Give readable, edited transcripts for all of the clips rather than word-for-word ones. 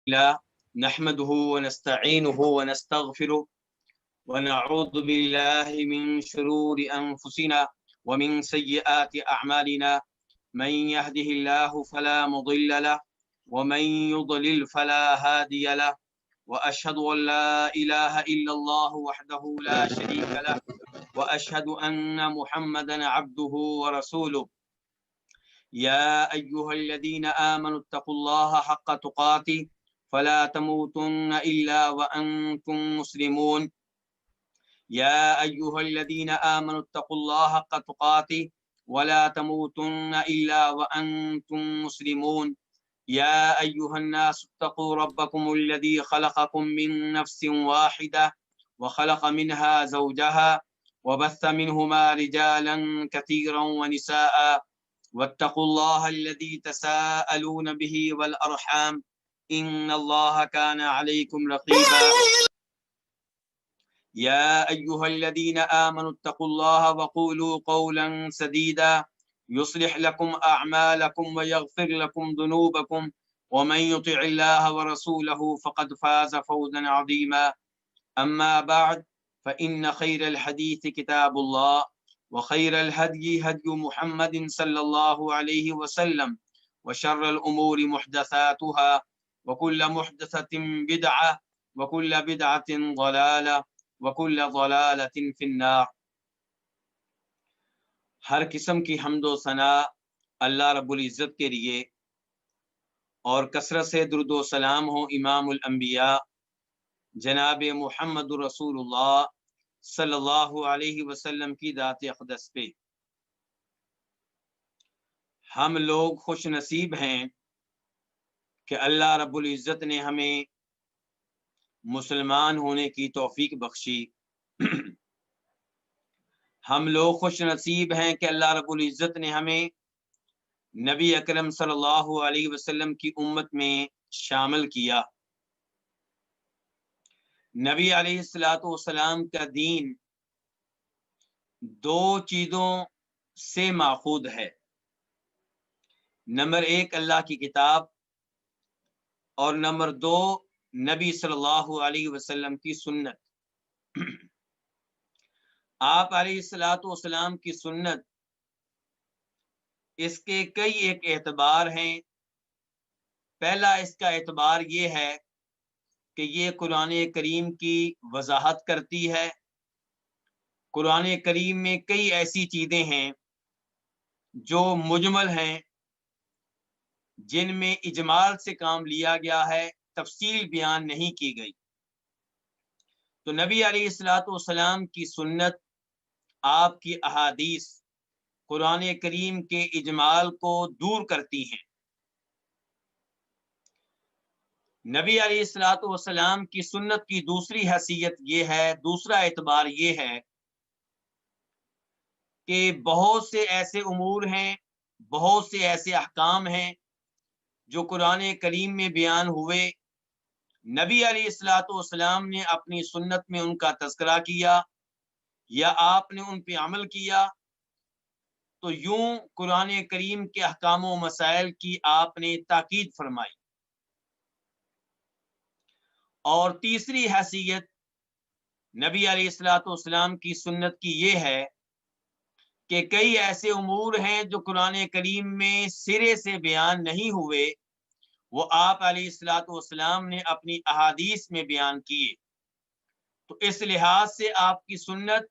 الله نحمده ونستعينه ونستغفره ونعوذ بالله من شرور أنفسنا ومن سيئات أعمالنا من يهده الله فلا مضل له ومن يضلل فلا هادي له وأشهد أن لا إله إلا الله وحده لا شريك له وأشهد أن محمدا عبده ورسوله يا أيها الذين آمنوا اتقوا الله حق تقاته فلا تموتن إلا وأنتم مسلمون يا أيها الذين آمنوا اتقوا الله حق تقاته ولا تموتن إلا وأنتم مسلمون يا أيها الناس اتقوا ربكم الذي خلقكم من نفس واحدة وخلق منها زوجها وبث منهما رجالا كثيرا ونساء واتقوا الله الذي تساءلون به والأرحام إن الله كان عليكم رقيبا يا أيها الذين آمنوا اتقوا الله وقولوا قولا سديدا يصلح لكم أعمالكم ويغفر لكم ذنوبكم ومن يطع الله ورسوله فقد فاز فوزا عظيما أما بعد فإن خير الحديث كتاب الله وخير الهدي هدي محمد صلى الله عليه وسلم وشر الأمور محدثاتها وكل محدثة بدعة وكل بدعة ضلالة وكل ضلالة في النار۔ ہر قسم کی حمد و ثنا اللہ رب العزت کے لیے، اور کثرت سے درود و سلام ہو امام الانبیاء جناب محمد رسول اللہ صلی اللہ علیہ وسلم کی ذات اقدس پہ۔ ہم لوگ خوش نصیب ہیں کہ اللہ رب العزت نے ہمیں مسلمان ہونے کی توفیق بخشی۔ ہم لوگ خوش نصیب ہیں کہ اللہ رب العزت نے ہمیں نبی اکرم صلی اللہ علیہ وسلم کی امت میں شامل کیا۔ نبی علیہ الصلوۃ والسلام کا دین دو چیزوں سے ماخوذ ہے۔ نمبر ایک اللہ کی کتاب، اور نمبر دو نبی صلی اللہ علیہ وسلم کی سنت۔ آپ علیہ الصلوۃ والسلام کی سنت، اس کے کئی ایک اعتبار ہیں۔ پہلا اس کا اعتبار یہ ہے کہ یہ قرآن کریم کی وضاحت کرتی ہے۔ قرآن کریم میں کئی ایسی چیزیں ہیں جو مجمل ہیں، جن میں اجمال سے کام لیا گیا ہے، تفصیل بیان نہیں کی گئی۔ تو نبی علیہ الصلوۃ والسلام کی سنت، آپ کی احادیث قرآن کریم کے اجمال کو دور کرتی ہیں۔ نبی علیہ الصلوۃ والسلام کی سنت کی دوسری حیثیت یہ ہے، دوسرا اعتبار یہ ہے کہ بہت سے ایسے امور ہیں، بہت سے ایسے احکام ہیں جو قرآن کریم میں بیان ہوئے، نبی علیہ الصلوۃ والسلام نے اپنی سنت میں ان کا تذکرہ کیا یا آپ نے ان پہ عمل کیا، تو یوں قرآن کریم کے احکام و مسائل کی آپ نے تاکید فرمائی۔ اور تیسری حیثیت نبی علیہ الصلوۃ والسلام کی سنت کی یہ ہے کہ کئی ایسے امور ہیں جو قرآن کریم میں سرے سے بیان نہیں ہوئے، وہ آپ علیہ الصلوۃ والسلام نے اپنی احادیث میں بیان کیے۔ تو اس لحاظ سے آپ کی سنت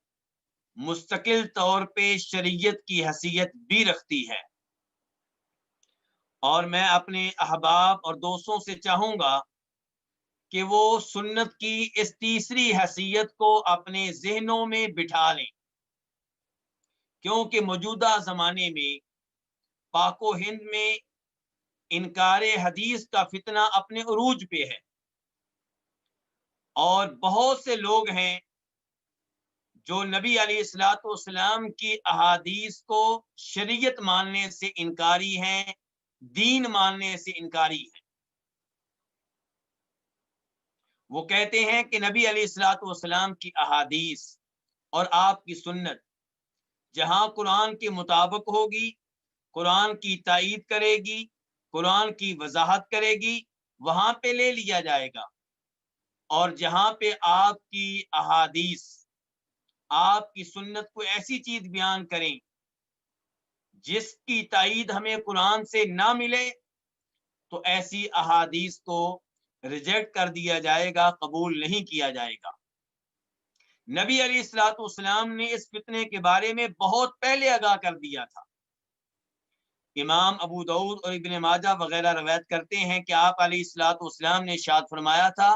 مستقل طور پہ شریعت کی حیثیت بھی رکھتی ہے۔ اور میں اپنے احباب اور دوستوں سے چاہوں گا کہ وہ سنت کی اس تیسری حیثیت کو اپنے ذہنوں میں بٹھا لیں، کیونکہ موجودہ زمانے میں پاک و ہند میں انکار حدیث کا فتنہ اپنے عروج پہ ہے، اور بہت سے لوگ ہیں جو نبی علیہ الصلوۃ والسلام کی احادیث کو شریعت ماننے سے انکاری ہیں، دین ماننے سے انکاری ہیں۔ وہ کہتے ہیں کہ نبی علیہ الصلوۃ والسلام کی احادیث اور آپ کی سنت جہاں قرآن کے مطابق ہوگی، قرآن کی تائید کرے گی، قرآن کی وضاحت کرے گی، وہاں پہ لے لیا جائے گا، اور جہاں پہ آپ کی احادیث، آپ کی سنت کو ایسی چیز بیان کریں جس کی تائید ہمیں قرآن سے نہ ملے، تو ایسی احادیث کو ریجیکٹ کر دیا جائے گا، قبول نہیں کیا جائے گا۔ نبی علیہ الصلوۃ والسلام نے اس فتنے کے بارے میں بہت پہلے آگاہ کر دیا تھا۔ امام ابو داؤد اور ابن ماجہ وغیرہ روایت کرتے ہیں کہ آپ علیہ الصلوۃ والسلام نے ارشاد فرمایا تھا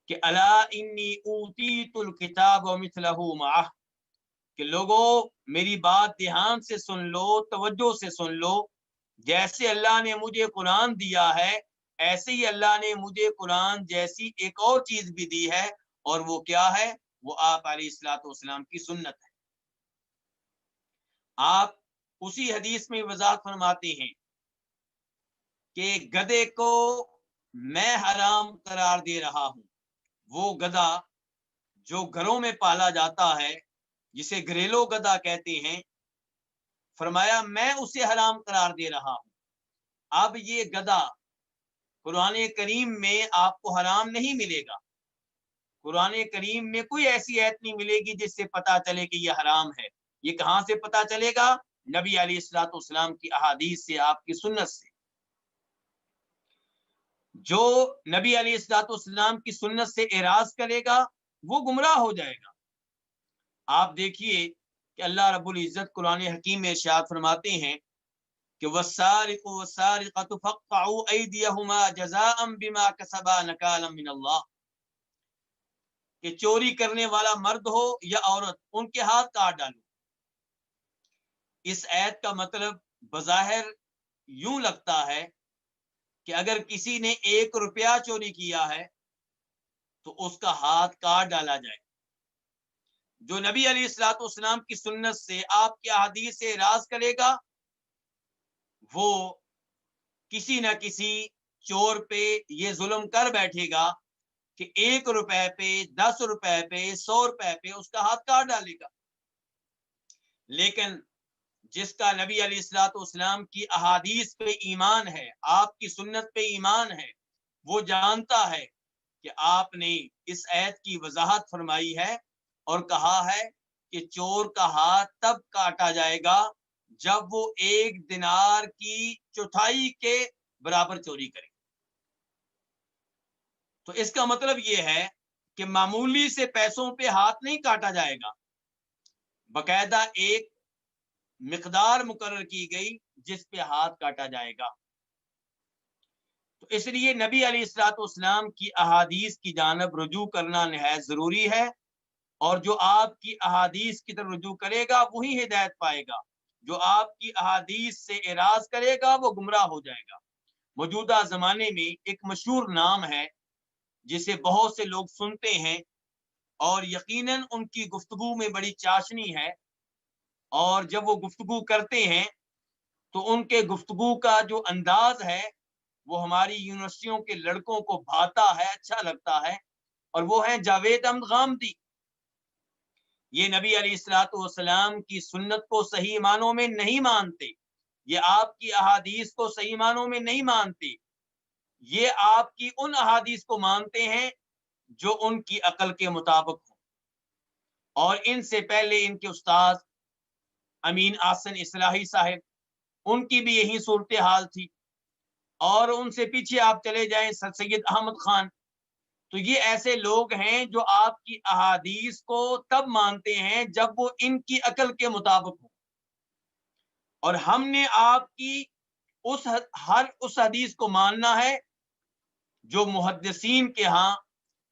کہ الا انی اوتیت الکتاب ومثلہ معہ، کہ لوگوں میری بات دھیان سے سن لو، توجہ سے سن لو، جیسے اللہ نے مجھے قرآن دیا ہے ایسے ہی اللہ نے مجھے قرآن جیسی ایک اور چیز بھی دی ہے، اور وہ کیا ہے؟ وہ آپ علیہ الصلوۃ والسلام کی سنت ہے۔ آپ اسی حدیث میں وضاحت فرماتے ہیں کہ گدھے کو میں حرام قرار دے رہا ہوں، وہ گدھا جو گھروں میں پالا جاتا ہے جسے گھریلو گدھا کہتے ہیں، فرمایا میں اسے حرام قرار دے رہا ہوں۔ اب یہ گدھا قرآن کریم میں آپ کو حرام نہیں ملے گا، قرآن کریم میں کوئی ایسی آیت نہیں ملے گی جس سے پتا چلے کہ یہ حرام ہے۔ یہ کہاں سے پتا چلے گا؟ نبی علیہ الصلوۃ والسلام کی احادیث سے، آپ کی سنت سے۔ جو نبی علیہ الصلوۃ والسلام کی سنت سے اعراض کرے گا وہ گمراہ ہو جائے گا۔ آپ دیکھیے کہ اللہ رب العزت قرآن حکیم میں ارشاد فرماتے ہیں کہ والسارق والسارقۃ فاقطعوا ایدیہما جزاء بما کسبا نکالا من اللہ، کہ چوری کرنے والا مرد ہو یا عورت، ان کے ہاتھ کاٹ ڈالو۔ اس آیت کا مطلب بظاہر یوں لگتا ہے کہ اگر کسی نے 1 روپیہ چوری کیا ہے تو اس کا ہاتھ کاٹ ڈالا جائے۔ جو نبی علیہ الصلوۃ والسلام کی سنت سے، آپ کی احادیث سے اعراض کرے گا، وہ کسی نہ کسی چور پہ یہ ظلم کر بیٹھے گا کہ 1 روپے پہ، 10 روپے پہ، 100 روپے پہ اس کا ہاتھ کاٹ ڈالے گا۔ لیکن جس کا نبی علیہ الصلوۃ والسلام کی احادیث پہ ایمان ہے، آپ کی سنت پہ ایمان ہے، وہ جانتا ہے کہ آپ نے اس آیت کی وضاحت فرمائی ہے اور کہا ہے کہ چور کا ہاتھ تب کاٹا جائے گا جب وہ 1 دینار کی چوتھائی کے برابر چوری کرے۔ تو اس کا مطلب یہ ہے کہ معمولی سے پیسوں پہ ہاتھ نہیں کاٹا جائے گا، باقاعدہ ایک مقدار مقرر کی گئی جس پہ ہاتھ کاٹا جائے گا۔ تو اس لیے نبی علیہ الصلوۃ والسلام کی احادیث کی جانب رجوع کرنا نہایت ضروری ہے، اور جو آپ کی احادیث کی طرف رجوع کرے گا وہی ہدایت پائے گا، جو آپ کی احادیث سے اعراض کرے گا وہ گمراہ ہو جائے گا۔ موجودہ زمانے میں ایک مشہور نام ہے جسے بہت سے لوگ سنتے ہیں، اور یقیناً ان کی گفتگو میں بڑی چاشنی ہے، اور جب وہ گفتگو کرتے ہیں تو ان کے گفتگو کا جو انداز ہے وہ ہماری یونیورسٹیوں کے لڑکوں کو بھاتا ہے، اچھا لگتا ہے، اور وہ ہے جاوید احمد غامدی۔ یہ نبی علیہ الصلوۃ والسلام کی سنت کو صحیح معنوں میں نہیں مانتے، یہ آپ کی احادیث کو صحیح معنوں میں نہیں مانتے، یہ آپ کی ان احادیث کو مانتے ہیں جو ان کی عقل کے مطابق ہوں۔ اور ان سے پہلے ان کے استاد امین آسن اصلاحی صاحب، ان کی بھی یہی صورتحال تھی، اور ان سے پیچھے آپ چلے جائیں سر سید احمد خان۔ تو یہ ایسے لوگ ہیں جو آپ کی احادیث کو تب مانتے ہیں جب وہ ان کی عقل کے مطابق ہوں، اور ہم نے آپ کی ہر اس حدیث کو ماننا ہے جو محدثین کے ہاں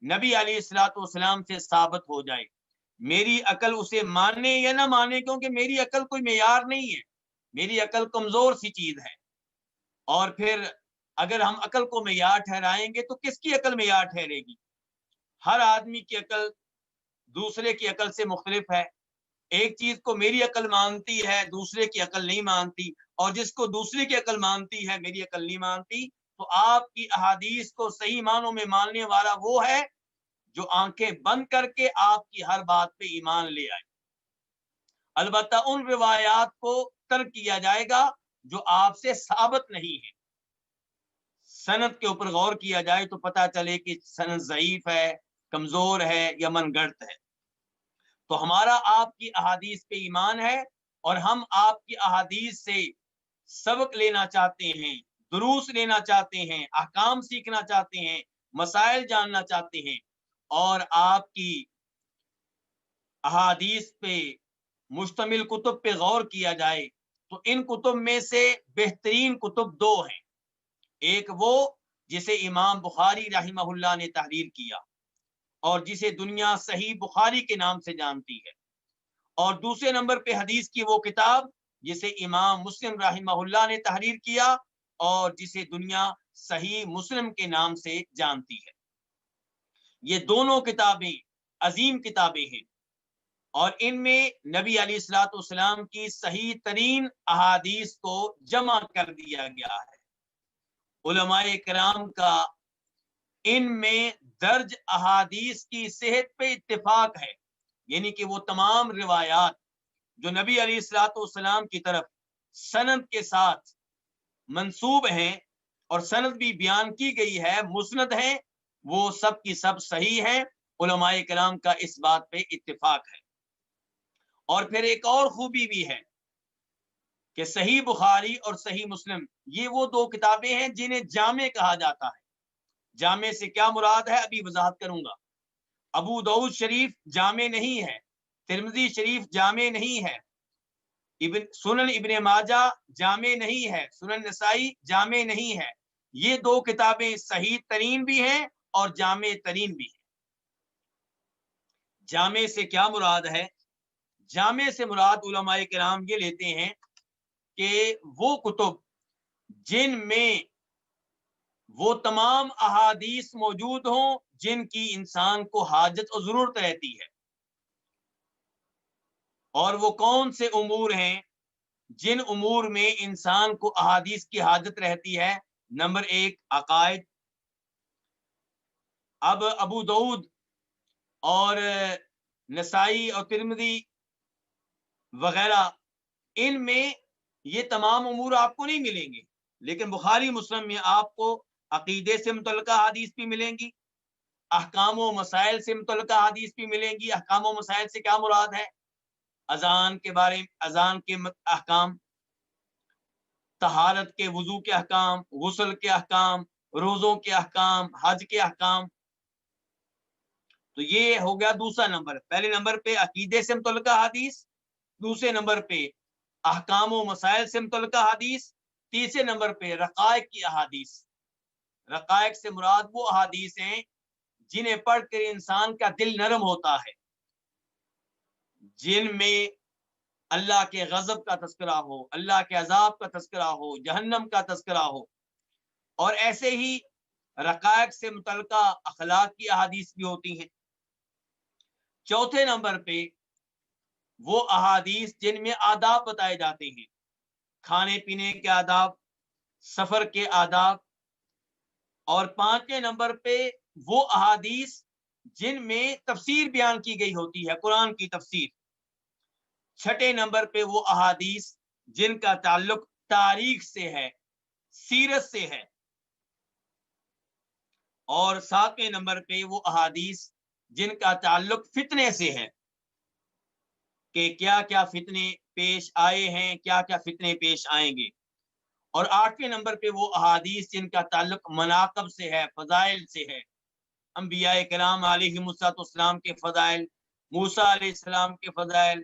نبی علیہ الصلوۃ والسلام سے ثابت ہو جائے۔ میری عقل اسے مانے یا نہ مانے، کیونکہ میری عقل کوئی معیار نہیں ہے، میری عقل کمزور سی چیز ہے، اور پھر اگر ہم عقل کو معیار ٹھہرائیں گے تو کس کی عقل معیار ٹھہرے گی؟ ہر آدمی کی عقل دوسرے کی عقل سے مختلف ہے۔ ایک چیز کو میری عقل مانتی ہے، دوسرے کی عقل نہیں مانتی، اور جس کو دوسرے کی عقل مانتی ہے میری عقل نہیں مانتی۔ تو آپ کی احادیث کو صحیح معنوں میں ماننے والا وہ ہے جو آنکھیں بند کر کے آپ کی ہر بات پہ ایمان لے آئے۔ البتہ ان روایات کو ترک کیا جائے گا جو آپ سے ثابت نہیں ہے۔ سند کے اوپر غور کیا جائے تو پتہ چلے کہ سند ضعیف ہے، کمزور ہے یا من گھڑت ہے۔ تو ہمارا آپ کی احادیث پہ ایمان ہے، اور ہم آپ کی احادیث سے سبق لینا چاہتے ہیں، دروس لینا چاہتے ہیں، احکام سیکھنا چاہتے ہیں، مسائل جاننا چاہتے ہیں، اور آپ کی احادیث پہ مشتمل کتب پہ غور کیا جائے تو ان کتب میں سے بہترین کتب دو ہیں۔ ایک وہ جسے امام بخاری رحمہ اللہ نے تحریر کیا اور جسے دنیا صحیح بخاری کے نام سے جانتی ہے، اور دوسرے نمبر پہ حدیث کی وہ کتاب جسے امام مسلم رحمہ اللہ نے تحریر کیا اور جسے دنیا صحیح مسلم کے نام سے جانتی ہے۔ یہ دونوں کتابیں عظیم کتابیں ہیں، اور ان میں نبی علیہ الصلوۃ والسلام کی صحیح ترین احادیث کو جمع کر دیا گیا ہے۔ علماء کرام کا ان میں درج احادیث کی صحت پہ اتفاق ہے، یعنی کہ وہ تمام روایات جو نبی علیہ الصلوۃ والسلام کی طرف سند کے ساتھ منسوب ہیں اور سند بھی بیان کی گئی ہے، مسند ہیں، وہ سب کی سب صحیح ہیں۔ علماء کرام کا اس بات پہ اتفاق ہے۔ اور پھر ایک اور خوبی بھی ہے کہ صحیح بخاری اور صحیح مسلم یہ وہ دو کتابیں ہیں جنہیں جامع کہا جاتا ہے۔ جامع سے کیا مراد ہے ابھی وضاحت کروں گا۔ ابو داؤد شریف جامع نہیں ہے، ترمذی شریف جامع نہیں ہے، سنن ابن ماجہ جامع نہیں ہے، سنن نسائی جامع نہیں ہے۔ یہ دو کتابیں صحیح ترین بھی ہیں اور جامع ترین بھی ہیں۔ جامع سے کیا مراد ہے؟ جامع سے مراد علماء کرام یہ لیتے ہیں کہ وہ کتب جن میں وہ تمام احادیث موجود ہوں جن کی انسان کو حاجت اور ضرورت رہتی ہے۔ اور وہ کون سے امور ہیں جن امور میں انسان کو احادیث کی حاجت رہتی ہے؟ نمبر ایک عقائد۔ اب ابو داؤد اور نسائی اور ترمذی وغیرہ ان میں یہ تمام امور آپ کو نہیں ملیں گے، لیکن بخاری مسلم میں آپ کو عقیدے سے متعلقہ حدیث بھی ملیں گی، احکام و مسائل سے متعلقہ حدیث بھی ملیں گی۔ احکام و مسائل سے کیا مراد ہے؟ اذان کے بارے میں، اذان کے احکام، طہارت کے، وضو کے احکام، غسل کے احکام، روزوں کے احکام، حج کے احکام۔ تو یہ ہو گیا دوسرا نمبر۔ پہلے نمبر پہ عقیدے سے متعلقہ حدیث، دوسرے نمبر پہ احکام و مسائل سے متعلقہ حدیث، تیسرے نمبر پہ رقائق کی احادیث۔ رقائق سے مراد وہ احادیث ہیں جنہیں پڑھ کر انسان کا دل نرم ہوتا ہے، جن میں اللہ کے غضب کا تذکرہ ہو، اللہ کے عذاب کا تذکرہ ہو، جہنم کا تذکرہ ہو۔ اور ایسے ہی رقائق سے متعلقہ اخلاق کی احادیث بھی ہوتی ہیں۔ چوتھے نمبر پہ وہ احادیث جن میں آداب بتائے جاتے ہیں، کھانے پینے کے آداب، سفر کے آداب۔ اور پانچویں نمبر پہ وہ احادیث جن میں تفسیر بیان کی گئی ہوتی ہے، قرآن کی تفسیر۔ چھٹے نمبر پہ وہ احادیث جن کا تعلق تاریخ سے ہے، سیرت سے ہے۔ اور ساتویں نمبر پہ وہ احادیث جن کا تعلق فتنے سے ہے، کہ کیا کیا فتنے پیش آئے ہیں، کیا کیا فتنے پیش آئیں گے۔ اور آٹھویں نمبر پہ وہ احادیث جن کا تعلق مناقب سے ہے، فضائل سے ہے، انبیاء کرام علیہ السلام کے فضائل، موسیٰ علیہ السلام کے فضائل،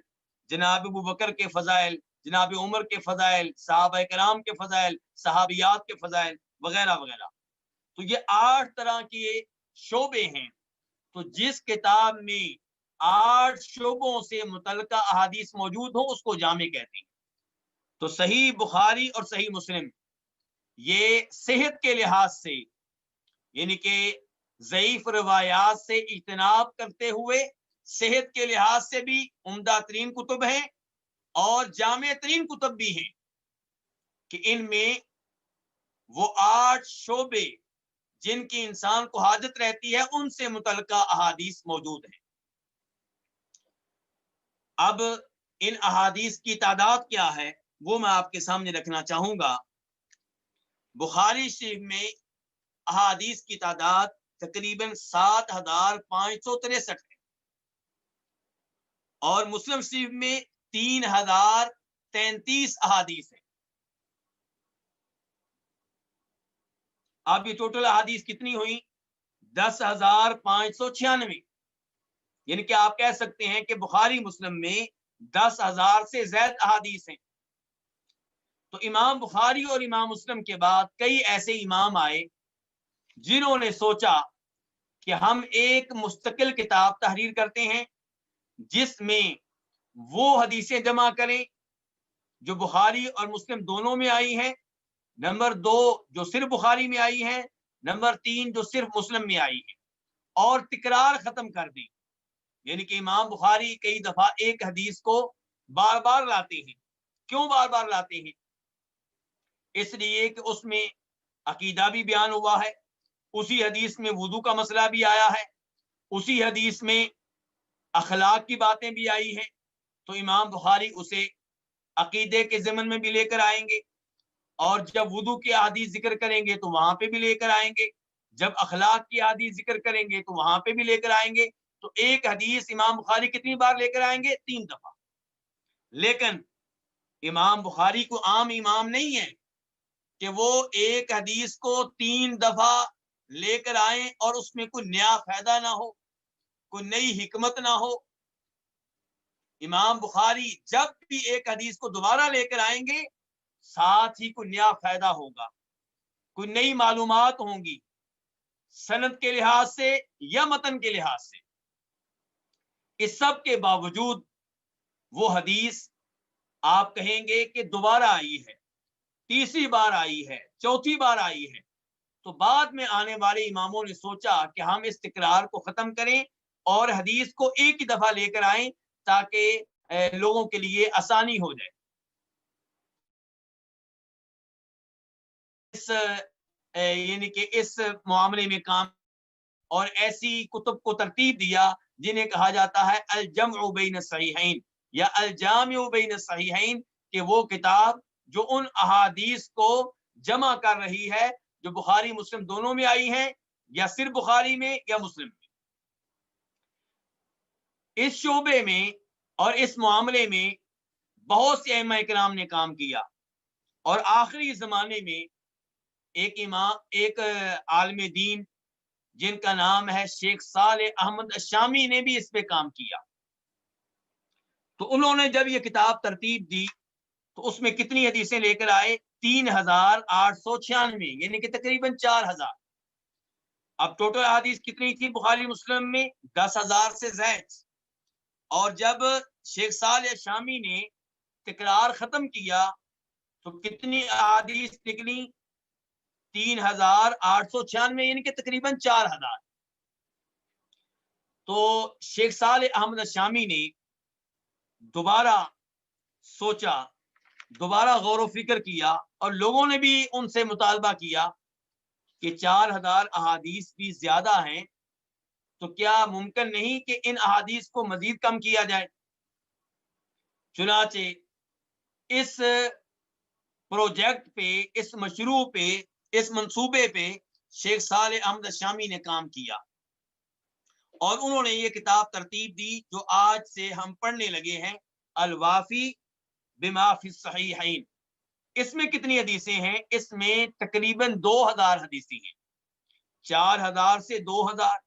جناب ابو بکر کے فضائل، جناب عمر کے فضائل، صحابہ کرام کے فضائل، صحابیات کے فضائل وغیرہ وغیرہ۔ تو یہ 8 طرح کے شعبے ہیں۔ تو جس کتاب میں 8 شعبوں سے متعلقہ احادیث موجود ہوں اس کو جامع کہتے ہیں۔ تو صحیح بخاری اور صحیح مسلم یہ صحت کے لحاظ سے، یعنی کہ ضعیف روایات سے اجتناب کرتے ہوئے صحت کے لحاظ سے بھی عمدہ ترین کتب ہیں، اور جامع ترین کتب بھی ہیں کہ ان میں وہ 8 شعبے جن کی انسان کو حاجت رہتی ہے ان سے متعلقہ احادیث موجود ہیں۔ اب ان احادیث کی تعداد کیا ہے وہ میں آپ کے سامنے رکھنا چاہوں گا۔ بخاری شریف میں احادیث کی تعداد تقریباً 7563 ہے، اور مسلم شریف میں 3033 احادیث ہیں۔ اب یہ ٹوٹل احادیث کتنی ہوئی؟ 10,596، یعنی کہ آپ کہہ سکتے ہیں کہ بخاری مسلم میں 10,000 سے زائد احادیث ہیں۔ تو امام بخاری اور امام مسلم کے بعد کئی ایسے امام آئے جنہوں نے سوچا کہ ہم ایک مستقل کتاب تحریر کرتے ہیں جس میں وہ حدیثیں جمع کریں جو بخاری اور مسلم دونوں میں آئی ہیں، نمبر 2 جو صرف بخاری میں آئی ہیں، نمبر 3 جو صرف مسلم میں آئی ہیں، اور تکرار ختم کر دی۔ یعنی کہ امام بخاری کئی دفعہ ایک حدیث کو بار بار لاتے ہیں۔ کیوں بار بار لاتے ہیں؟ اس لیے کہ اس میں عقیدہ بھی بیان ہوا ہے، اسی حدیث میں وضو کا مسئلہ بھی آیا ہے، اسی حدیث میں اخلاق کی باتیں بھی آئی ہیں، تو امام بخاری اسے عقیدے کے ضمن میں بھی لے کر آئیں گے، اور جب وضو کی احادیث ذکر کریں گے تو وہاں پہ بھی لے کر آئیں گے، جب اخلاق کی احادیث ذکر کریں گے تو وہاں پہ بھی لے کر آئیں گے۔ تو ایک حدیث امام بخاری کتنی بار لے کر آئیں گے؟ 3 دفعہ۔ لیکن امام بخاری کو عام امام نہیں ہے کہ وہ ایک حدیث کو 3 دفعہ لے کر آئیں اور اس میں کوئی نیا فائدہ نہ ہو، کوئی نئی حکمت نہ ہو۔ امام بخاری جب بھی ایک حدیث کو دوبارہ لے کر آئیں گے ساتھ ہی کوئی نیا فائدہ ہوگا، کوئی نئی معلومات ہوں گی، سند کے لحاظ سے یا متن کے لحاظ سے۔ اس سب کے باوجود وہ حدیث آپ کہیں گے کہ دوبارہ آئی ہے، تیسری بار آئی ہے، چوتھی بار آئی ہے، تو بعد میں آنے والے اماموں نے سوچا کہ ہم اس تکرار کو ختم کریں اور حدیث کو ایک ہی دفعہ لے کر آئیں تاکہ لوگوں کے لیے آسانی ہو جائے۔ یعنی کہ اس معاملے میں کام اور ایسی کتب کو ترتیب دیا جنہیں کہا جاتا ہے الجمع بین الصحیحین یا الجامع بین الصحیحین، کہ وہ کتاب جو ان احادیث کو جمع کر رہی ہے جو بخاری مسلم دونوں میں آئی ہیں یا صرف بخاری میں یا مسلم میں۔ اس شعبے میں اور اس معاملے میں بہت سے ائمہ کرام نے کام کیا، اور آخری زمانے میں ایک عالم دین جن کا نام ہے شیخ صالح احمد الشامی نے بھی اس پہ کام کیا۔ تو انہوں نے جب یہ کتاب ترتیب دی تو اس میں کتنی حدیثیں لے کر آئے؟ 3896، یعنی کہ تقریباً 4000۔ اب ٹوٹل حدیث کتنی تھی بخاری مسلم میں؟ 10,000 سے زائد۔ اور جب شیخ صالح شامی نے تکرار ختم کیا تو کتنی احادیث نکلی؟ 3896، یعنی کہ تقریباً 4000۔ تو شیخ صالح احمد الشامی نے دوبارہ سوچا، دوبارہ غور و فکر کیا، اور لوگوں نے بھی ان سے مطالبہ کیا کہ 4000 احادیث بھی زیادہ ہیں، تو کیا ممکن نہیں کہ ان احادیث کو مزید کم کیا جائے؟ چنانچہ اس پروجیکٹ پہ، اس مشروع پہ، اس منصوبے پہ شیخ صالح احمد الشامی نے کام کیا، اور انہوں نے یہ کتاب ترتیب دی جو آج سے ہم پڑھنے لگے ہیں، الوافی بما فی الصحیحین۔ اس میں کتنی حدیثیں ہیں؟ اس میں تقریباً 2000 حدیثیں ہیں۔ 4000 سے 2000،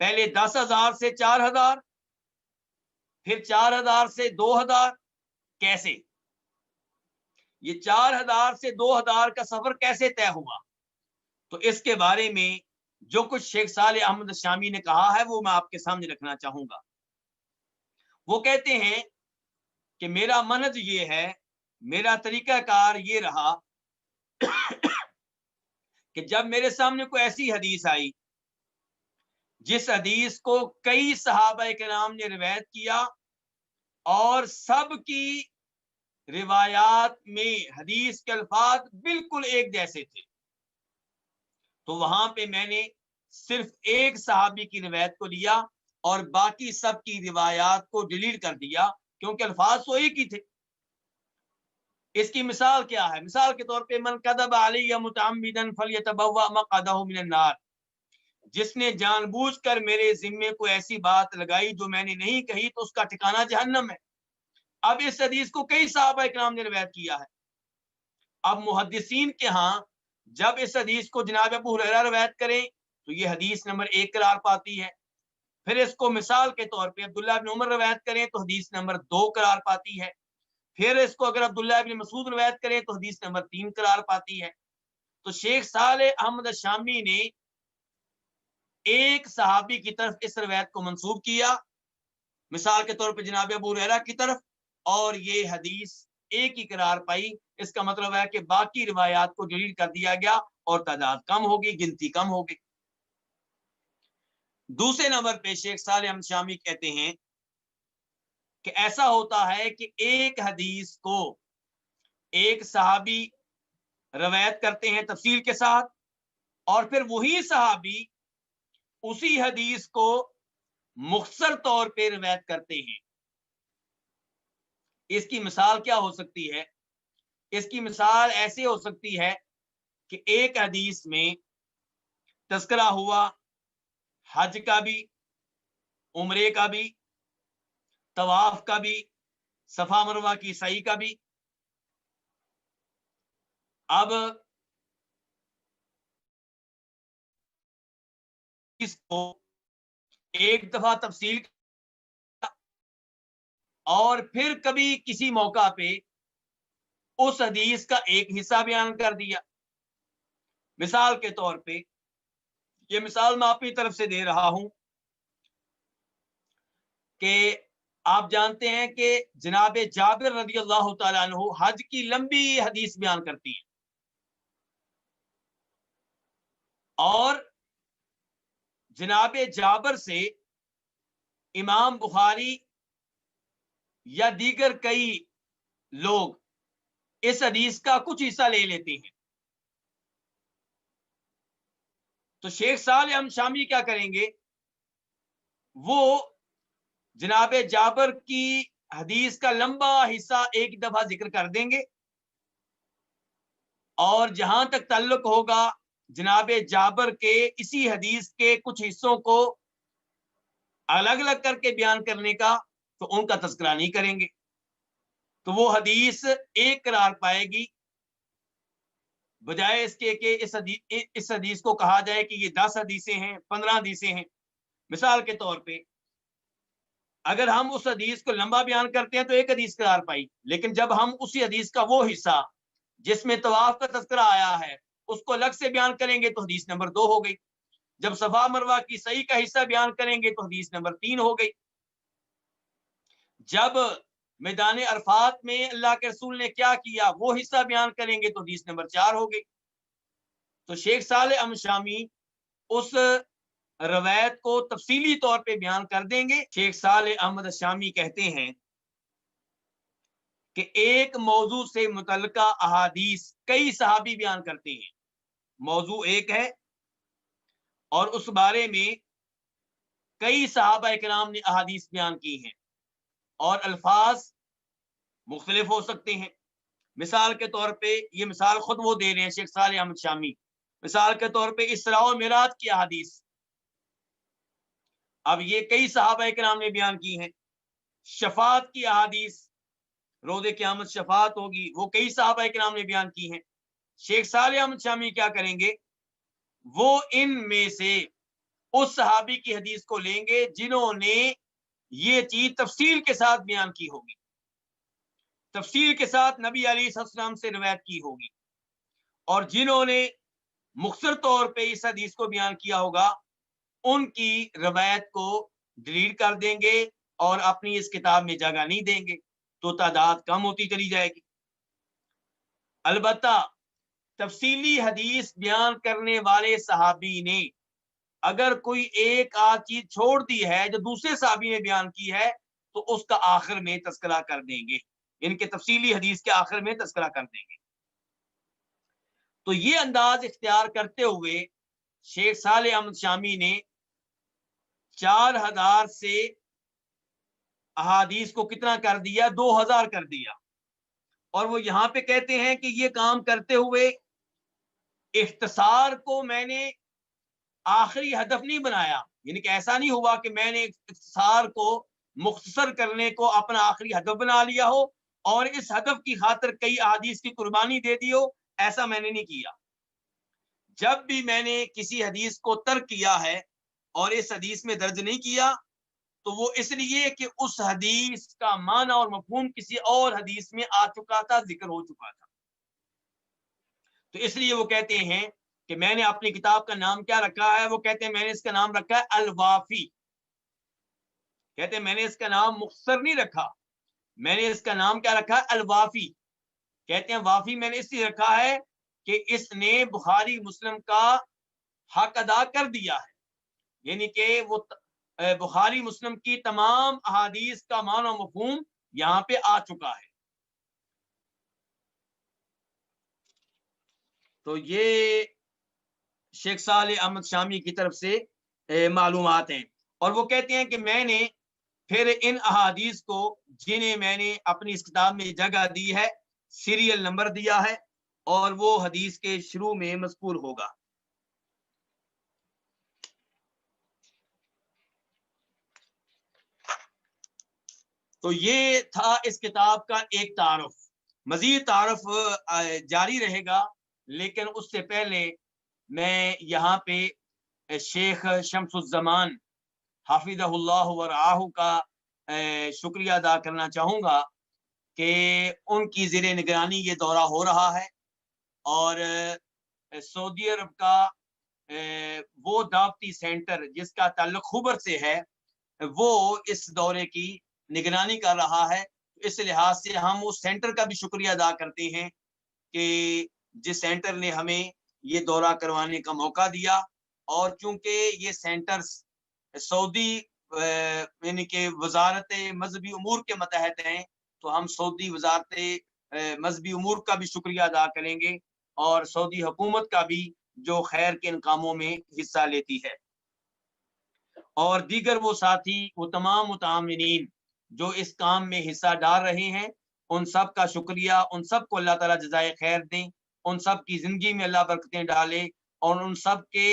پہلے 10,000 سے 4000، پھر 4000 سے 2000۔ کیسے؟ یہ 4000 سے 2000 کا سفر کیسے طے ہوا؟ تو اس کے بارے میں جو کچھ شیخ صالح احمد الشامی نے کہا ہے وہ میں آپ کے سامنے رکھنا چاہوں گا۔ وہ کہتے ہیں کہ میرا منہج یہ ہے، میرا طریقہ کار یہ رہا کہ جب میرے سامنے کوئی ایسی حدیث آئی جس حدیث کو کئی صحابہ کرام نے روایت کیا اور سب کی روایات میں حدیث کے الفاظ بالکل ایک جیسے تھے، تو وہاں پہ میں نے صرف ایک صحابی کی روایت کو لیا اور باقی سب کی روایات کو ڈیلیٹ کر دیا، کیونکہ الفاظ تو ایک ہی تھے۔ اس کی مثال کیا ہے؟ مثال کے طور پہ من کذب علی متعمدا فلیتبوأ مقعدہ من النار، جس نے جان بوجھ کر میرے ذمے کو ایسی بات لگائی جو میں نے نہیں کہی تو اس کا ٹھکانہ جہنم ہے۔ اب اس حدیث کو کئی صحابہ کرام نے روایت کیا ہے۔ اب محدثین کے ہاں جب اس حدیث کو جناب ابو ہریرہ روایت کریں تو یہ حدیث نمبر 1 قرار پاتی ہے، پھر اس کو مثال کے طور پہ عبداللہ بن عمر روایت کریں تو حدیث نمبر 2 قرار پاتی ہے، پھر اس کو اگر عبداللہ بن مسعود روایت کریں تو حدیث نمبر 3 قرار پاتی ہے۔ تو شیخ صالح احمد الشامی نے ایک صحابی کی طرف اس روایت کو منسوب کیا، مثال کے طور پہ جناب ابو ہریرہ کی طرف، اور یہ حدیث ایک ہی قرار پائی۔ اس کا مطلب ہے کہ باقی روایات کو ڈیلیٹ کر دیا گیا اور تعداد کم ہوگی، گنتی کم ہوگی۔ دوسرے نمبر پہ شیخ صالح احمد شامی کہتے ہیں کہ ایسا ہوتا ہے کہ ایک حدیث کو ایک صحابی روایت کرتے ہیں تفصیل کے ساتھ، اور پھر وہی صحابی اسی حدیث کو مختصر طور پہ روایت کرتے ہیں۔ اس کی مثال کیا ہو سکتی ہے؟ اس کی مثال ایسے ہو سکتی ہے کہ ایک حدیث میں تذکرہ ہوا حج کا بھی، عمرے کا بھی، طواف کا بھی، صفا مروہ کی سعی کا بھی۔ اب اس کو ایک دفعہ تفصیل اور پھر کبھی کسی موقع پہ اس حدیث کا ایک حصہ بیان کر دیا۔ مثال کے طور پہ یہ مثال میں اپنی طرف سے دے رہا ہوں کہ آپ جانتے ہیں کہ جناب جابر رضی اللہ تعالیٰ عنہ حج کی لمبی حدیث بیان کرتی ہیں، اور جناب جابر سے امام بخاری یا دیگر کئی لوگ اس حدیث کا کچھ حصہ لے لیتے ہیں۔ تو شیخ صالح احمد شامی کیا کریں گے؟ وہ جناب جابر کی حدیث کا لمبا حصہ ایک دفعہ ذکر کر دیں گے، اور جہاں تک تعلق ہوگا جناب جابر کے اسی حدیث کے کچھ حصوں کو الگ الگ کر کے بیان کرنے کا، تو ان کا تذکرہ نہیں کریں گے، تو وہ حدیث ایک قرار پائے گی، بجائے اس کے کہ اس حدیث کو کہا جائے کہ یہ 10 حدیثیں ہیں، 15 حدیثیں ہیں۔ مثال کے طور پہ اگر ہم اس حدیث کو لمبا بیان کرتے ہیں تو ایک حدیث قرار پائی، لیکن جب ہم اسی حدیث کا وہ حصہ جس میں طواف کا تذکرہ آیا ہے اس کو الگ سے بیان کریں گے تو حدیث نمبر 2 ہو گئی، جب صفا مروہ کی سعی کا حصہ بیان کریں گے تو حدیث نمبر 3 ہو گئی، جب میدان عرفات میں اللہ کے رسول نے کیا کیا وہ حصہ بیان کریں گے تو حدیث نمبر 4 ہو گئی۔ تو شیخ صالح احمد شامی اس روایت کو تفصیلی طور پہ بیان کر دیں گے۔ شیخ صالح احمد شامی کہتے ہیں کہ ایک موضوع سے متعلقہ احادیث کئی صحابی بیان کرتے ہیں، موضوع ایک ہے اور اس بارے میں کئی صحابہ کرام نے احادیث بیان کی ہیں اور الفاظ مختلف ہو سکتے ہیں۔ مثال کے طور پہ یہ مثال خود وہ دے رہے ہیں شیخ صالح احمد شامی، مثال کے طور پہ اسراء و معراج کی احادیث، اب یہ کئی صحابہ کرام نے بیان کی ہیں۔ شفاعت کی احادیث، روز قیامت شفاعت ہوگی، وہ کئی صحابہ کرام نے بیان کی ہیں۔ شیخ صالح احمد شامی کیا کریں گے؟ وہ ان میں سے اس صحابی کی حدیث کو لیں گے جنہوں نے یہ چیز تفصیل کے ساتھ بیان کی ہوگی، تفصیل کے ساتھ نبی علیہ السلام سے روایت کی ہوگی، اور جنہوں نے مختصر طور پہ اس حدیث کو بیان کیا ہوگا ان کی روایت کو ڈیلیٹ کر دیں گے اور اپنی اس کتاب میں جگہ نہیں دیں گے، تو تعداد کم ہوتی چلی جائے گی۔ البتہ تفصیلی حدیث بیان کرنے والے صحابی نے اگر کوئی ایک آدھ چیز چھوڑ دی ہے جو دوسرے صحابی نے بیان کی ہے تو اس کا آخر میں تذکرہ کر دیں گے، ان کے تفصیلی حدیث کے آخر میں تذکرہ کر دیں گے۔ تو یہ انداز اختیار کرتے ہوئے شیخ صالح احمد شامی نے 4000 سے احادیث کو کتنا کر دیا؟ 2000 کر دیا، اور وہ یہاں پہ کہتے ہیں کہ یہ کام کرتے ہوئے اختصار کو میں نے آخری ہدف نہیں بنایا، یعنی کہ ایسا نہیں ہوا کہ میں نے اختصار کو مختصر کرنے کو اپنا آخری ہدف بنا لیا ہو اور اس ہدف کی خاطر کئی احادیث کی قربانی دے دی ہو، ایسا میں نے نہیں کیا۔ جب بھی میں نے کسی حدیث کو ترک کیا ہے اور اس حدیث میں درج نہیں کیا تو وہ اس لیے کہ اس حدیث کا معنی اور مفہوم کسی اور حدیث میں آ چکا تھا، ذکر ہو چکا تھا۔ تو اس لیے وہ کہتے ہیں کہ میں نے اپنی کتاب کا نام کیا رکھا ہے، وہ کہتے ہیں میں نے اس کا نام رکھا ہے الوافی۔ کہتے ہیں میں نے اس کا نام مختصر نہیں رکھا، میں نے اس کا نام کیا رکھا ہے الوافی۔ کہتے ہیں وافی میں نے اس لیے رکھا ہے کہ اس نے بخاری مسلم کا حق ادا کر دیا ہے، یعنی کہ وہ بخاری مسلم کی تمام احادیث کا معنی و مفہوم یہاں پہ آ چکا ہے۔ تو یہ شیخ صالح احمد شامی کی طرف سے معلومات ہیں۔ اور وہ کہتے ہیں کہ میں نے پھر ان احادیث کو جنہیں میں نے اپنی اس کتاب میں جگہ دی ہے، سیریل نمبر دیا ہے اور وہ حدیث کے شروع میں مذکور ہوگا۔ تو یہ تھا اس کتاب کا ایک تعارف۔ مزید تعارف جاری رہے گا، لیکن اس سے پہلے میں یہاں پہ شیخ شمس الزمان حافظہ اللہ ورعاہ کا شکریہ ادا کرنا چاہوں گا کہ ان کی زیر نگرانی یہ دورہ ہو رہا ہے، اور سعودی عرب کا وہ دعوتی سینٹر جس کا تعلق خبر سے ہے وہ اس دورے کی نگرانی کر رہا ہے۔ اس لحاظ سے ہم اس سینٹر کا بھی شکریہ ادا کرتے ہیں کہ جس سینٹر نے ہمیں یہ دورہ کروانے کا موقع دیا، اور چونکہ یہ سینٹرز سعودی یعنی کہ وزارت مذہبی امور کے متحد ہیں تو ہم سعودی وزارت مذہبی امور کا بھی شکریہ ادا کریں گے، اور سعودی حکومت کا بھی جو خیر کے ان کاموں میں حصہ لیتی ہے، اور دیگر وہ ساتھی، وہ تمام متعاونین جو اس کام میں حصہ ڈال رہے ہیں، ان سب کا شکریہ، ان سب کو اللہ تعالیٰ جزائے خیر دیں، ان سب کی زندگی میں اللہ برکتیں ڈالے، اور ان سب کے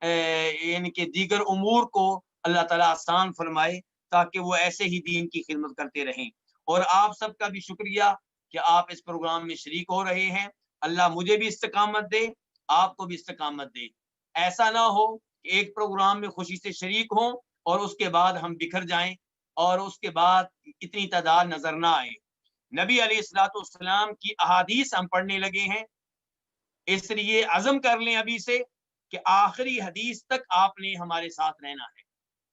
یعنی کہ دیگر امور کو اللہ تعالیٰ آسان فرمائے تاکہ وہ ایسے ہی دین کی خدمت کرتے رہیں۔ اور آپ سب کا بھی شکریہ کہ آپ اس پروگرام میں شریک ہو رہے ہیں۔ اللہ مجھے بھی استقامت دے، آپ کو بھی استقامت دے۔ ایسا نہ ہو کہ ایک پروگرام میں خوشی سے شریک ہوں اور اس کے بعد ہم بکھر جائیں اور اس کے بعد اتنی تعداد نظر نہ آئے۔ نبی علیہ الصلوۃ والسلام کی احادیث ہم پڑھنے لگے ہیں، اس لیے عزم کر لیں ابھی سے کہ آخری حدیث تک آپ نے ہمارے ساتھ رہنا ہے،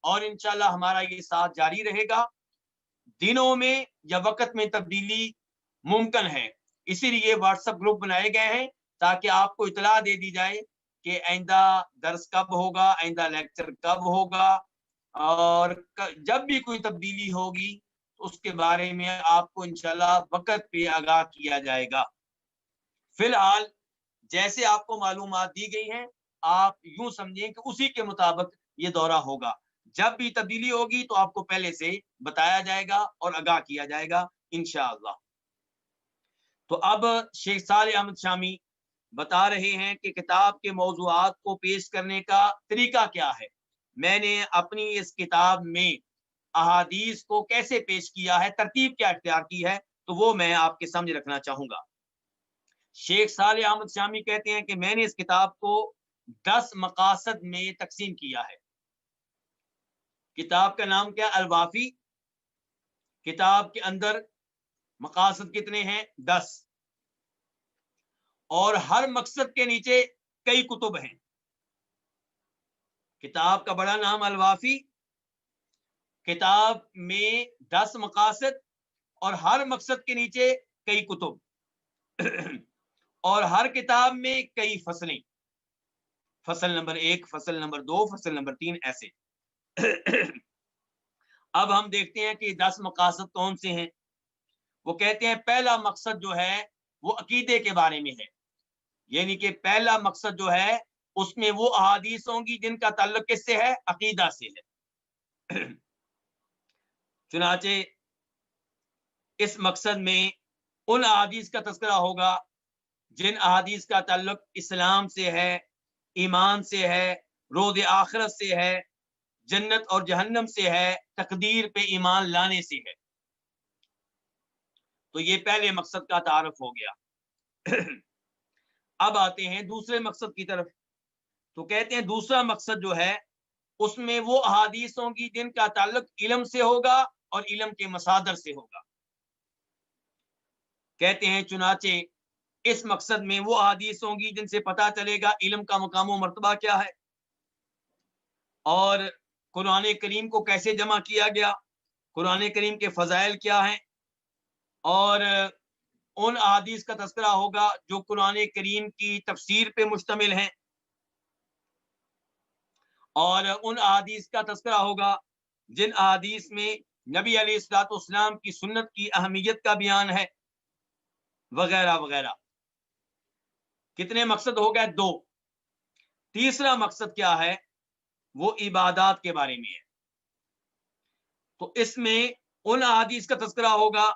اور انشاءاللہ ہمارا یہ ساتھ جاری رہے گا۔ دنوں میں یا وقت میں تبدیلی ممکن ہے، اسی لیے واٹس ایپ گروپ بنائے گئے ہیں تاکہ آپ کو اطلاع دے دی جائے کہ آئندہ درس کب ہوگا، آئندہ لیکچر کب ہوگا، اور جب بھی کوئی تبدیلی ہوگی اس کے بارے میں آپ کو انشاءاللہ وقت پہ آگاہ کیا جائے گا۔ فی الحال جیسے آپ کو معلومات دی گئی ہیں آپ یوں سمجھیں کہ اسی کے مطابق یہ دورہ ہوگا۔ جب بھی تبدیلی ہوگی تو آپ کو پہلے سے بتایا جائے گا اور آگاہ کیا جائے گا انشاءاللہ۔ تو اب شیخ صالح احمد شامی بتا رہے ہیں کہ کتاب کے موضوعات کو پیش کرنے کا طریقہ کیا ہے۔ میں نے اپنی اس کتاب میں احادیث کو کیسے پیش کیا ہے، ترتیب کیا اختیار کی ہے، تو وہ میں آپ کے سامنے رکھنا چاہوں گا۔ شیخ صالح احمد شامی کہتے ہیں کہ میں نے اس کتاب کو 10 مقاصد میں تقسیم کیا ہے۔ کتاب کا نام کیا؟ الوافی۔ کتاب کے اندر مقاصد کتنے ہیں؟ 10، اور ہر مقصد کے نیچے کئی کتب ہیں۔ کتاب کا بڑا نام الوافی، کتاب میں 10 مقاصد اور ہر مقصد کے نیچے کئی کتب اور ہر کتاب میں کئی فصلیں، فصل نمبر 1، فصل نمبر 2، فصل نمبر 3، ایسے۔ اب ہم دیکھتے ہیں کہ 10 مقاصد کون سے ہیں۔ وہ کہتے ہیں پہلا مقصد جو ہے وہ عقیدے کے بارے میں ہے، یعنی کہ پہلا مقصد جو ہے اس میں وہ احادیث ہوں گی جن کا تعلق کس سے ہے؟ عقیدہ سے ہے۔ چنانچہ اس مقصد میں ان احادیث کا تذکرہ ہوگا جن احادیث کا تعلق اسلام سے ہے، ایمان سے ہے، روز آخرت سے ہے، جنت اور جہنم سے ہے، تقدیر پہ ایمان لانے سے ہے۔ تو یہ پہلے مقصد کا تعارف ہو گیا۔ اب آتے ہیں دوسرے مقصد کی طرف، تو کہتے ہیں دوسرا مقصد جو ہے اس میں وہ احادیث ہوں گی جن کا تعلق علم سے ہوگا اور علم کے مصادر سے ہوگا۔ کہتے ہیں چنانچہ اس مقصد میں وہ احادیث ہوں گی جن سے پتہ چلے گا علم کا مقام و مرتبہ کیا ہے، اور قرآن کریم کو کیسے جمع کیا گیا، قرآن کریم کے فضائل کیا ہیں، اور ان احادیث کا تذکرہ ہوگا جو قرآن کریم کی تفسیر پہ مشتمل ہیں، اور ان احادیث کا تذکرہ ہوگا جن احادیث میں نبی علیہ الصلوۃ والسلام کی سنت کی اہمیت کا بیان ہے، وغیرہ وغیرہ۔ کتنے مقصد ہو گئے؟ 2۔ تیسرا مقصد کیا ہے؟ وہ عبادات کے بارے میں ہے۔ تو اس میں ان احادیث کا تذکرہ ہوگا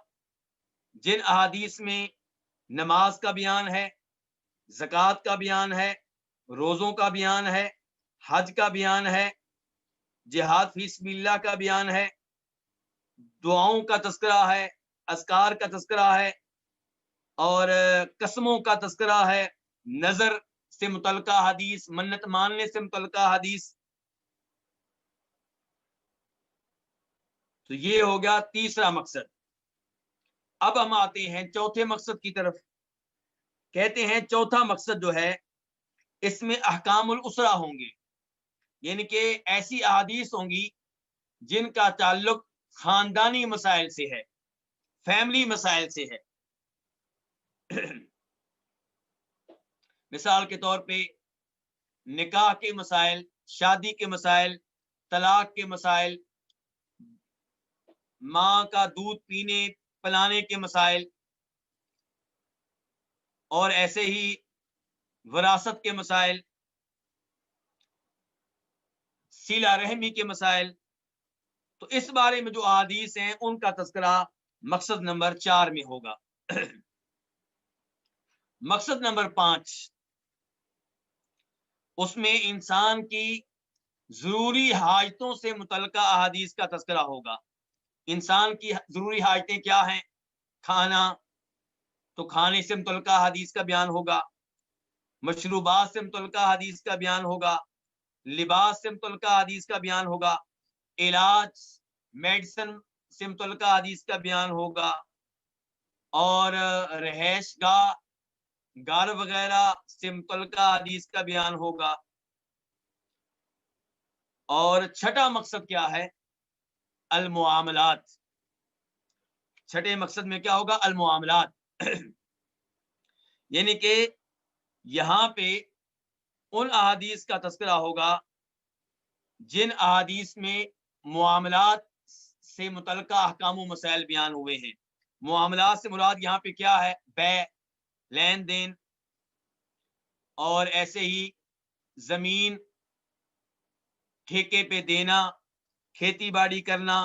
جن احادیث میں نماز کا بیان ہے، زکوٰۃ کا بیان ہے، روزوں کا بیان ہے، حج کا بیان ہے، جہاد فی سبیل اللہ کا بیان ہے، دعاؤں کا تذکرہ ہے، اذکار کا تذکرہ ہے، اور قسموں کا تذکرہ ہے، نظر سے متعلقہ حدیث، منت ماننے سے متعلقہ حدیث۔ تو یہ ہو گیا تیسرا مقصد۔ اب ہم آتے ہیں چوتھے مقصد کی طرف۔ کہتے ہیں چوتھا مقصد جو ہے اس میں احکام الاسرہ ہوں گے، یعنی کہ ایسی احادیث ہوں گی جن کا تعلق خاندانی مسائل سے ہے، فیملی مسائل سے ہے۔ مثال کے طور پہ نکاح کے مسائل، شادی کے مسائل، طلاق کے مسائل، ماں کا دودھ پینے پلانے کے مسائل، اور ایسے ہی وراثت کے مسائل، صلہ رحمی کے مسائل۔ تو اس بارے میں جو احادیث ہیں ان کا تذکرہ مقصد نمبر 4 میں ہوگا۔ مقصد نمبر 5، اس میں انسان کی ضروری حاجتوں سے متعلقہ احادیث کا تذکرہ ہوگا۔ انسان کی ضروری حاجتیں کیا ہیں؟ کھانا، تو کھانے سے متعلقہ حدیث کا بیان ہوگا، مشروبات سے متعلقہ حدیث کا بیان ہوگا، لباس سے متعلقہ حدیث کا بیان ہوگا، علاج میڈیسن سے متعلقہ حدیث کا بیان ہوگا، اور رہائش گاہ گھر وغیرہ سے متعلقہ حدیث کا بیان ہوگا۔ اور چھٹا مقصد کیا ہے؟ المعاملات۔ چھٹے مقصد میں کیا ہوگا؟ المعاملات۔ یعنی کہ یہاں پہ ان احادیث کا تذکرہ ہوگا جن احادیث میں معاملات سے متعلقہ احکام و مسائل بیان ہوئے ہیں۔ معاملات سے مراد یہاں پہ کیا ہے؟ بیع، لین دین، اور ایسے ہی زمین ٹھیکے پہ دینا، کھیتی باڑی کرنا،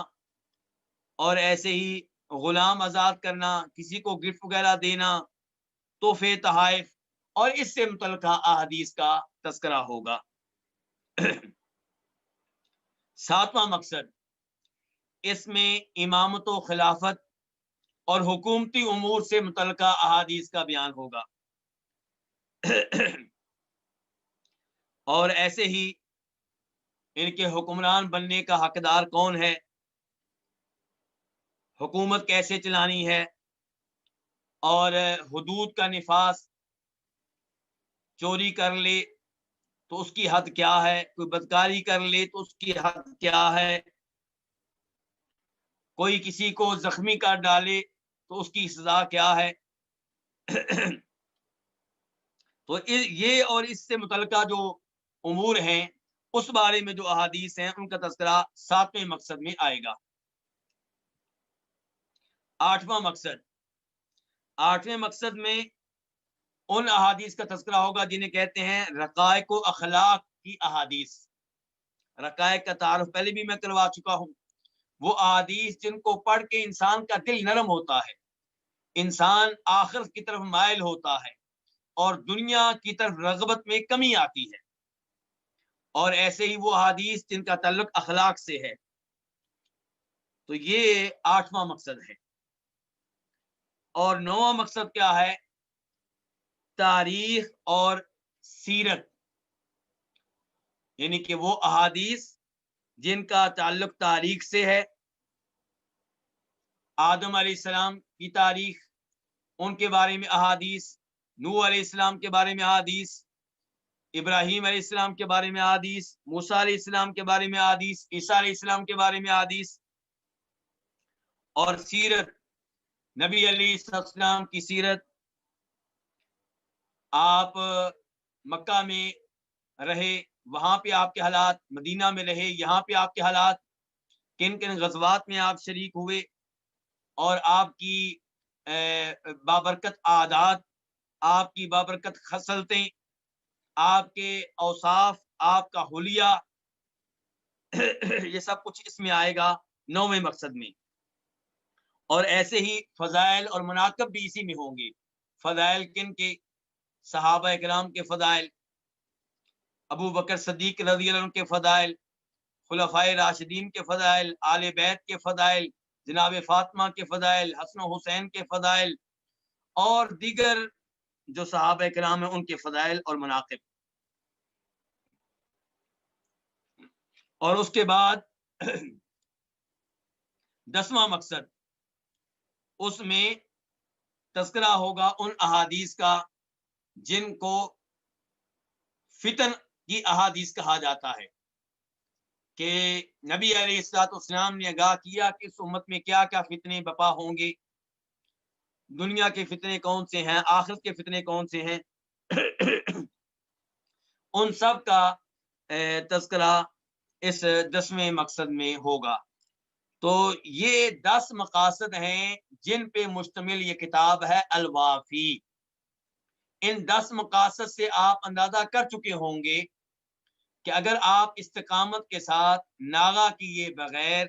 اور ایسے ہی غلام آزاد کرنا، کسی کو گفٹ وغیرہ دینا، تحفے تحائف، اور اس سے متعلقہ احادیث کا تذکرہ ہوگا۔ 7واں مقصد، اس میں امامت و خلافت اور حکومتی امور سے متعلقہ احادیث کا بیان ہوگا۔ اور ایسے ہی ان کے حکمران بننے کا حقدار کون ہے، حکومت کیسے چلانی ہے، اور حدود کا نفاذ، چوری کر لے تو اس کی حد کیا ہے، کوئی بدکاری کر لے تو اس کی حد کیا ہے، کوئی کسی کو زخمی کر ڈالے تو اس کی سزا کیا ہے۔ تو یہ اور اس سے متعلقہ جو امور ہیں اس بارے میں جو احادیث ہیں ان کا تذکرہ 7ویں مقصد میں آئے گا۔ 8واں مقصد، 8ویں مقصد میں ان احادیث کا تذکرہ ہوگا جنہیں کہتے ہیں رقائق و اخلاق کی احادیث۔ رقائق کا تعارف پہلے بھی میں کروا چکا ہوں، وہ احادیث جن کو پڑھ کے انسان کا دل نرم ہوتا ہے، انسان آخرت کی طرف مائل ہوتا ہے اور دنیا کی طرف رغبت میں کمی آتی ہے، اور ایسے ہی وہ احادیث جن کا تعلق اخلاق سے ہے۔ تو یہ 8واں مقصد ہے۔ اور 9واں مقصد کیا ہے؟ تاریخ اور سیرت، یعنی کہ وہ احادیث جن کا تعلق تاریخ سے ہے، آدم علیہ السلام کی تاریخ، ان کے بارے میں احادیث، نوح علیہ السلام کے بارے میں احادیث، ابراہیم علیہ السلام کے بارے میں احادیث، موسیٰ علیہ السلام کے بارے میں احادیث، عیسیٰ علیہ السلام کے بارے میں احادیث، اور سیرت، نبی علیہ السلام کی سیرت، آپ مکہ میں رہے، وہاں پہ آپ کے حالات، مدینہ میں رہے، یہاں پہ آپ کے حالات، کن کن غزوات میں آپ شریک ہوئے، اور آپ کی بابرکت عادات، آپ کی بابرکت خصلتیں، آپ کے اوصاف، آپ کا حلیہ، یہ سب کچھ اس میں آئے گا 9ویں مقصد میں۔ اور ایسے ہی فضائل اور مناقب بھی اسی میں ہوں گے۔ فضائل کن کے؟ صحابہ کرام کے فضائل، ابو بکر صدیق رضی اللہ عنہ کے فضائل، خلفائے راشدین کے فضائل، آل بیت کے فضائل، جناب فاطمہ کے فضائل، حسن و حسین کے فضائل، اور دیگر جو صحابہ کرام ہیں ان کے فضائل اور مناقب۔ اور اس کے بعد 10واں مقصد، اس میں تذکرہ ہوگا ان احادیث کا جن کو فتن کی احادیث کہا جاتا ہے، کہ نبی علیہ الصلوۃ والسلام نے آگاہ کیا کہ اس امت میں کیا کیا فتنے بپا ہوں گے، دنیا کے فتنے کون سے ہیں، آخرت کے فتنے کون سے ہیں، ان سب کا تذکرہ اس 10ویں مقصد میں ہوگا۔ تو یہ 10 مقاصد ہیں جن پہ مشتمل یہ کتاب ہے الوافی۔ ان 10 مقاصد سے آپ اندازہ کر چکے ہوں گے کہ اگر آپ استقامت کے ساتھ ناغہ کیے بغیر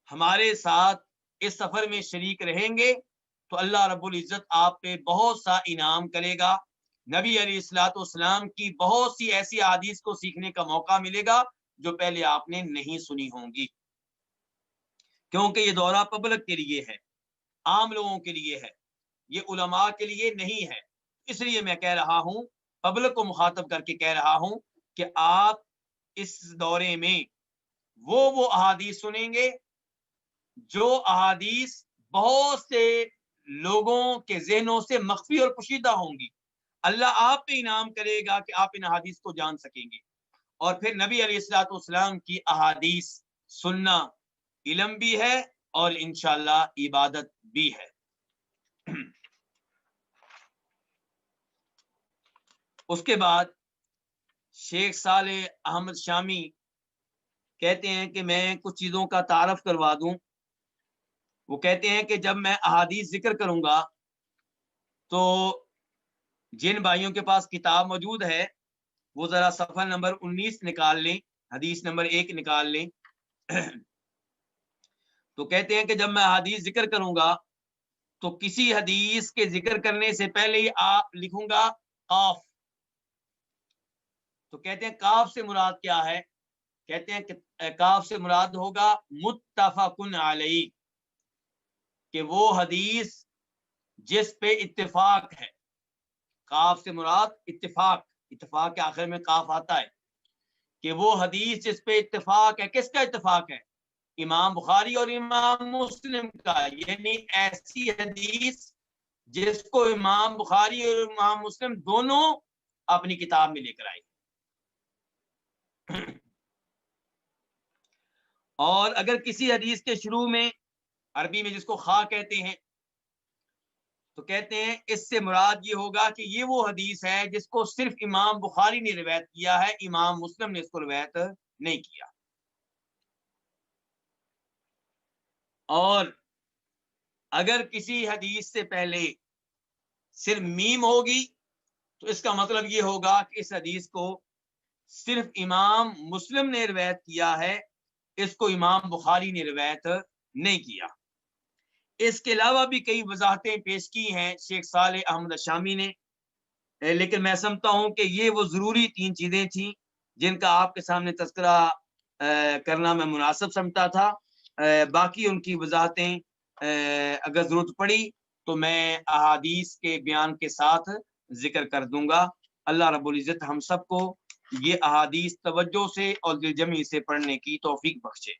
ہمارے ساتھ اس سفر میں شریک رہیں گے تو اللہ رب العزت آپ پہ بہت سا انعام کرے گا۔ نبی علیہ الصلوۃ والسلام کی بہت سی ایسی احادیث کو سیکھنے کا موقع ملے گا جو پہلے آپ نے نہیں سنی ہوں گی، کیونکہ یہ دورہ پبلک کے لیے ہے، عام لوگوں کے لیے ہے، یہ علماء کے لیے نہیں ہے۔ اس لیے میں کہہ رہا ہوں، پبلک کو مخاطب کر کے کہہ رہا ہوں کہ آپ اس دورے میں وہ احادیث سنیں گے جو احادیث بہت سے لوگوں کے ذہنوں سے مخفی اور پوشیدہ ہوں گی۔ اللہ آپ پہ انعام کرے گا کہ آپ ان احادیث کو جان سکیں گے، اور پھر نبی علیہ الصلوۃ والسلام کی احادیث سننا علم بھی ہے اور انشاءاللہ عبادت بھی ہے۔ اس کے بعد شیخ صالح احمد شامی کہتے ہیں کہ میں کچھ چیزوں کا تعارف کروا دوں۔ وہ کہتے ہیں کہ جب میں احادیث ذکر کروں گا تو جن بھائیوں کے پاس کتاب موجود ہے وہ ذرا صفحہ نمبر 19 نکال لیں، حدیث نمبر 1 نکال لیں۔ تو کہتے ہیں کہ جب میں حدیث ذکر کروں گا تو کسی حدیث کے ذکر کرنے سے پہلے ہی آپ لکھوں گا قاف۔ تو کہتے ہیں قاف سے مراد کیا ہے؟ کہتے ہیں کہ قاف سے مراد ہوگا متفق علیہ، کہ وہ حدیث جس پہ اتفاق ہے۔ قاف سے مراد اتفاق، اتفاق کے آخر میں قاف آتا ہے، کہ وہ حدیث جس پہ اتفاق ہے۔ کس کا اتفاق ہے؟ امام بخاری اور امام مسلم کا، یعنی ایسی حدیث جس کو امام بخاری اور امام مسلم دونوں اپنی کتاب میں لے کر آئے۔ اور اگر کسی حدیث کے شروع میں، عربی میں جس کو خا کہتے ہیں، تو کہتے ہیں اس سے مراد یہ ہوگا کہ یہ وہ حدیث ہے جس کو صرف امام بخاری نے روایت کیا ہے، امام مسلم نے اس کو روایت نہیں کیا۔ اور اگر کسی حدیث سے پہلے صرف میم ہوگی تو اس کا مطلب یہ ہوگا کہ اس حدیث کو صرف امام مسلم نے روایت کیا ہے، اس کو امام بخاری نے روایت نہیں کیا۔ اس کے علاوہ بھی کئی وضاحتیں پیش کی ہیں شیخ صالح احمد شامی نے، لیکن میں سمجھتا ہوں کہ یہ وہ ضروری 3 چیزیں تھیں جن کا آپ کے سامنے تذکرہ کرنا میں مناسب سمجھتا تھا۔ باقی ان کی وضاحتیں اگر ضرورت پڑی تو میں احادیث کے بیان کے ساتھ ذکر کر دوں گا۔ اللہ رب العزت ہم سب کو یہ احادیث توجہ سے اور دل جمعی سے پڑھنے کی توفیق بخشے۔